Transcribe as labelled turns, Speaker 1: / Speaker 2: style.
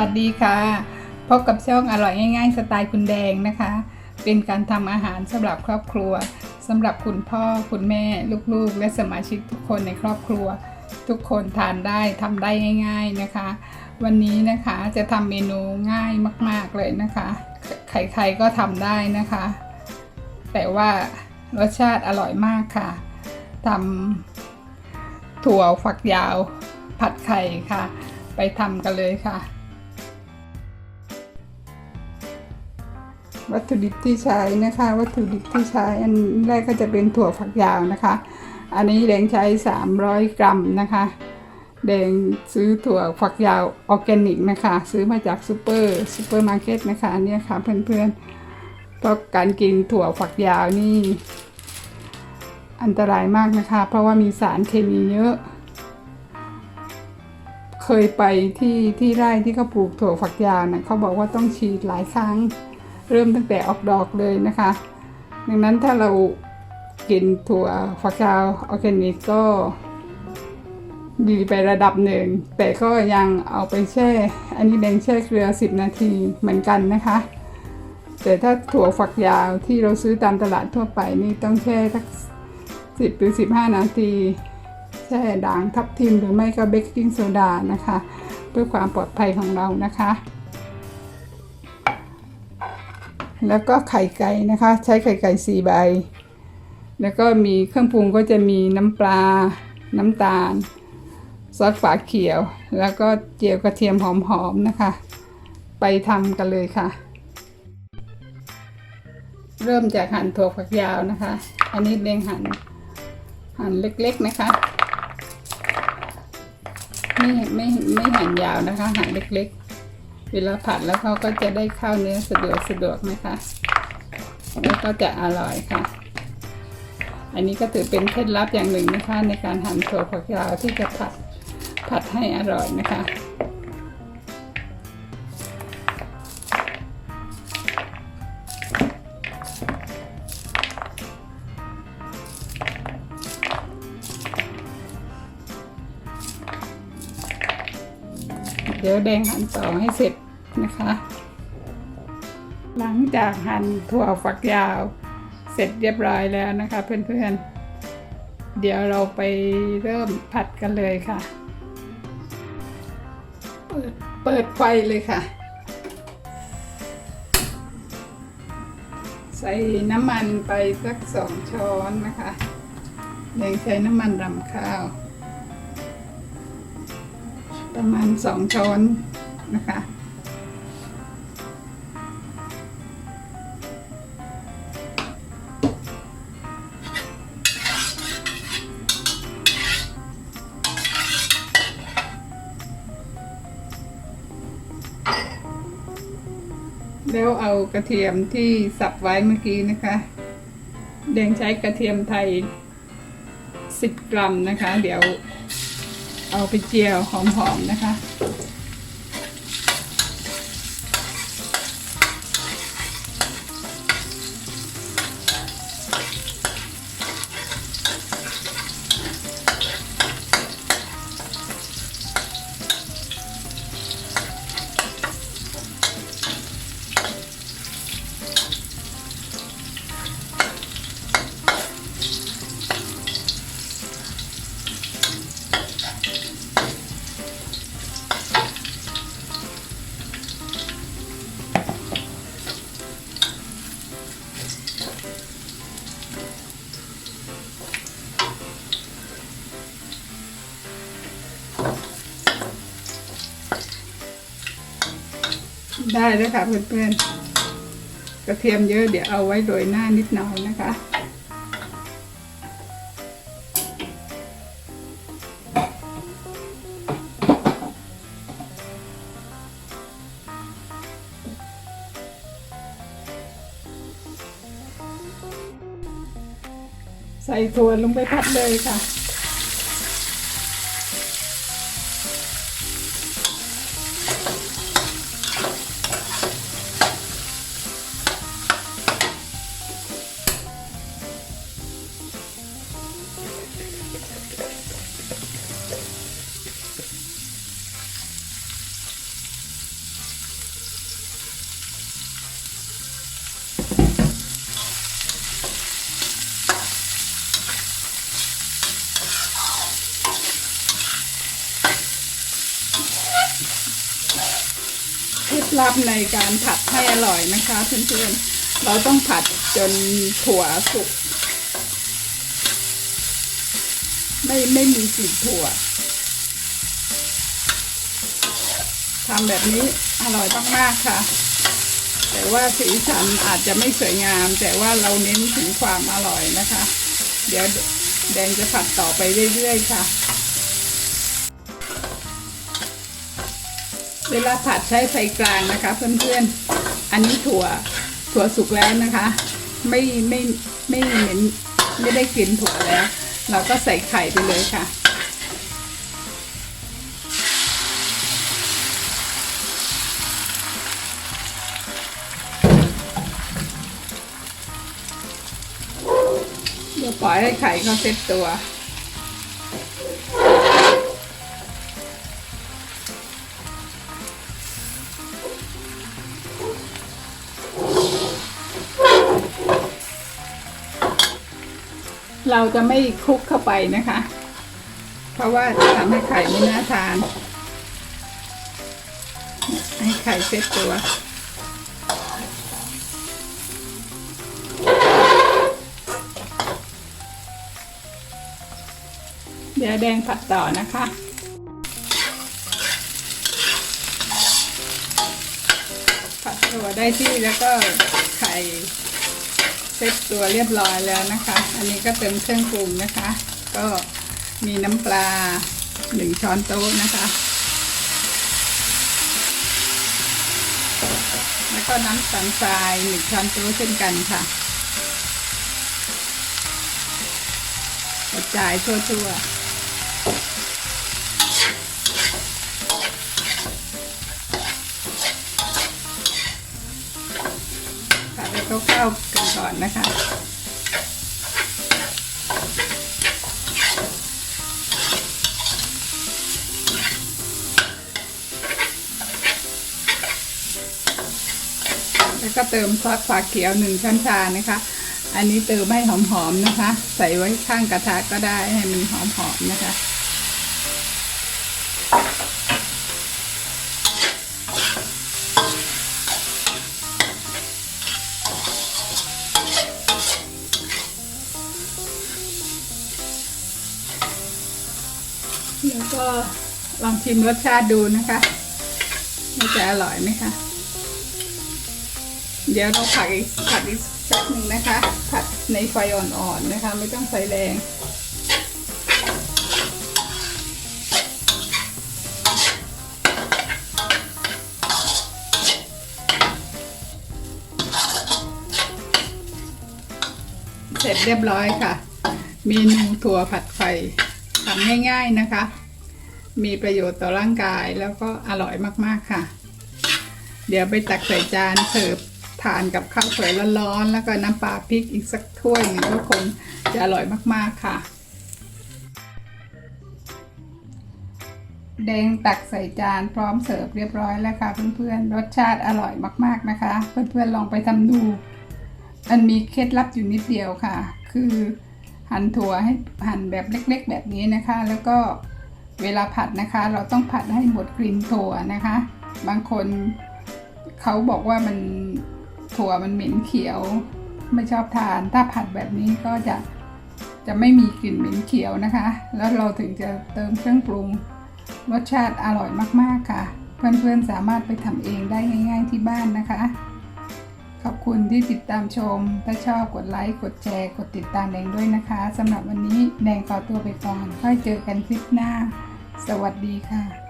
Speaker 1: วัสดีค่ะพบกับช่องอร่อยง่ายๆสไตล์คุณแดงนะคะเป็นการทำอาหารสำหรับครอบครัวสำหรับคุณพ่อคุณแม่ลูกๆและสมาชิกทุกคนในครอบครัวทุกคนทานได้ทำได้ง่ายๆนะคะวันนี้นะคะจะทำเมนูง่ายมากๆเลยนะคะใครๆก็ทำได้นะคะแต่ว่ารสชาติอร่อยมากค่ะทำถั่วฝักยาวผัดไข่ค่ะไปทำกันเลยค่ะวัตถุดิบที่ใช้นะคะวัตถุดิบที่ใช้อันแรกก็จะเป็นถั่วฝักยาวนะคะอันนี้แดงใช้300 กรัมนะคะแดงซื้อถั่วฝักยาวออร์แกนิกนะคะซื้อมาจากซูเปอร์มาร์เก็ตนะคะอันนี้ค่ะเพื่อนๆเพราะการกินถั่วฝักยาวนี่อันตรายมากนะคะเพราะว่ามีสารเคมีเยอะเคยไปที่ไร่ที่เขาปลูกถั่วฝักยาวนะเขาบอกว่าต้องฉีดหลายครั้งเริ่มตั้งแต่ออกดอกเลยนะคะดังนั้นถ้าเรากินถั่วฝักยาวออร์แกนิกก็ดีไประดับหนึ่งแต่ก็ยังเอาไปแช่อันนี้แดงแช่เกลือ10 นาทีเหมือนกันนะคะแต่ถ้าถั่วฝักยาวที่เราซื้อตามตลาดทั่วไปนี่ต้องแช่สัก10 หรือ 15 นาทีแช่ด่างทับทิมหรือไม่ก็เบกกิ้งโซดานะคะเพื่อความปลอดภัยของเรานะคะแล้วก็ไข่ไก่นะคะใช้ไข่ไก่4 ใบแล้วก็มีเครื่องปรุงก็จะมีน้ำปลาน้ำตาลซอสฝาเขียวแล้วก็เจียวกระเทียมหอมๆนะคะไปทำกันเลยค่ะเริ่มจากหั่นถั่วฝักยาวนะคะอันนี้เด้งหั่นเล็กๆนะคะไม่หั่นยาวนะคะหั่นเล็กๆเวลาผัดแล้วเขาก็จะได้เข้าเนื้อสะดวกนะคะแล้วก็จะอร่อยค่ะอันนี้ก็ถือเป็นเคล็ดลับอย่างหนึ่งนะคะในการหั่นถั่วฝักยาวที่จะผัดให้อร่อยนะคะเดี๋ยวแดงหั่นต่อให้เสร็จนะคะหลังจากหั่นถั่วฝักยาวเสร็จเรียบร้อยแล้วนะคะเพื่อนๆเดี๋ยวเราไปเริ่มผัดกันเลยค่ะเปิดไฟเลยค่ะใส่น้ำมันไปสัก2 ช้อนนะคะแดงใช้น้ำมันรำข้าวประมาณ2 ช้อนนะคะแล้วเอากระเทียมที่สับไว้เมื่อกี้นะคะแดงใช้กระเทียมไทย10 กรัมนะคะเดี๋ยวเอาไปเจียวหอมๆนะคะได้แล้วค่ะเพื่อนๆกระเทียมเยอะเดี๋ยวเอาไว้โรยหน้านิดหน่อยนะคะใส่ถั่วลงไปผัดเลยค่ะ ลับในการผัดให้อร่อยนะคะเพื่อนๆเราต้องผัดจนถั่วสุกไม่มีกลิ่นถั่วทำแบบนี้อร่อยมากๆค่ะแต่ว่าสีสันอาจจะไม่สวยงามแต่ว่าเราเน้นถึงความอร่อยนะคะเดี๋ยวแดงจะผัดต่อไปเรื่อยๆค่ะเวลาผัดใช้ไฟกลางนะคะเพื่อนๆอันนี้ถั่วสุกแล้วนะคะไม่เหม็นไม่ได้กลิ่นถั่วแล้วเราก็ใส่ไข่ไปเลยค่ะเดี๋ยวปล่อยให้ไข่เขาเซ็ตตัวเราจะไม่คลุกเข้าไปนะคะเพราะว่าจะทำให้ไข่ไม่น่าทานให้ไข่เซ็ตตัวเดี๋ยวแดงผัดต่อนะคะผัดตัวได้ที่แล้วก็ไข่เซ็ตตัวเรียบร้อยแล้วนะคะอันนี้ก็เติมเครื่องปรุงนะคะก็มีน้ำปลา1 ช้อนโต๊ะนะคะแล้วก็น้ำตาลทราย1 ช้อนโต๊ะเช่นกันค่ะกระจายทั่วผัดให้เข้ากันก่อนนะคะแล้วก็เติมซอสฝาเขียว1 ช้อนชานะคะอันนี้เติมให้หอมๆนะคะใส่ไว้ข้างกระทะก็ได้ให้มันหอมๆนะคะแล้วก็ลองชิมรสชาติดูนะคะว่าจะอร่อยไหมคะเดี๋ยวเราผัดอีกสักหนึ่งนะคะผัดในไฟอ่อนๆนะคะไม่ต้องไฟแรงเสร็จเรียบร้อยค่ะเมนูถั่วผัดไข่ทำง่ายๆนะคะมีประโยชน์ต่อร่างกายแล้วก็อร่อยมากๆค่ะเดี๋ยวไปตักใส่จานเสิร์ฟทานกับข้าวสวยร้อนๆแล้วก็น้ำปลาพริกอีกสักถ้วยนึงก็คงจะอร่อยมากๆค่ะแดงตักใส่จานพร้อมเสิร์ฟเรียบร้อยแล้วค่ะเพื่อนๆรสชาติอร่อยมากๆนะคะเพื่อนๆลองไปทำดูมันมีเคล็ดลับอยู่นิดเดียวค่ะคือหั่นถั่วให้หั่นแบบเล็กๆแบบนี้นะคะแล้วก็เวลาผัดนะคะเราต้องผัดให้หมดกลิ่นถั่วนะคะบางคนเขาบอกว่ามันถั่วมันเหม็นเขียวไม่ชอบทานถ้าผัดแบบนี้ก็จะไม่มีกลิ่นเหม็นเขียวนะคะแล้วเราถึงจะเติมเครื่องปรุงรสชาติอร่อยมากๆค่ะเพื่อนๆสามารถไปทำเองได้ง่ายๆที่บ้านนะคะขอบคุณที่ติดตามชมถ้าชอบกดไลค์กดแชร์กดติดตามแดงด้วยนะคะสำหรับวันนี้แดงขอตัวไปก่อนค่อยเจอกันคลิปหน้าสวัสดีค่ะ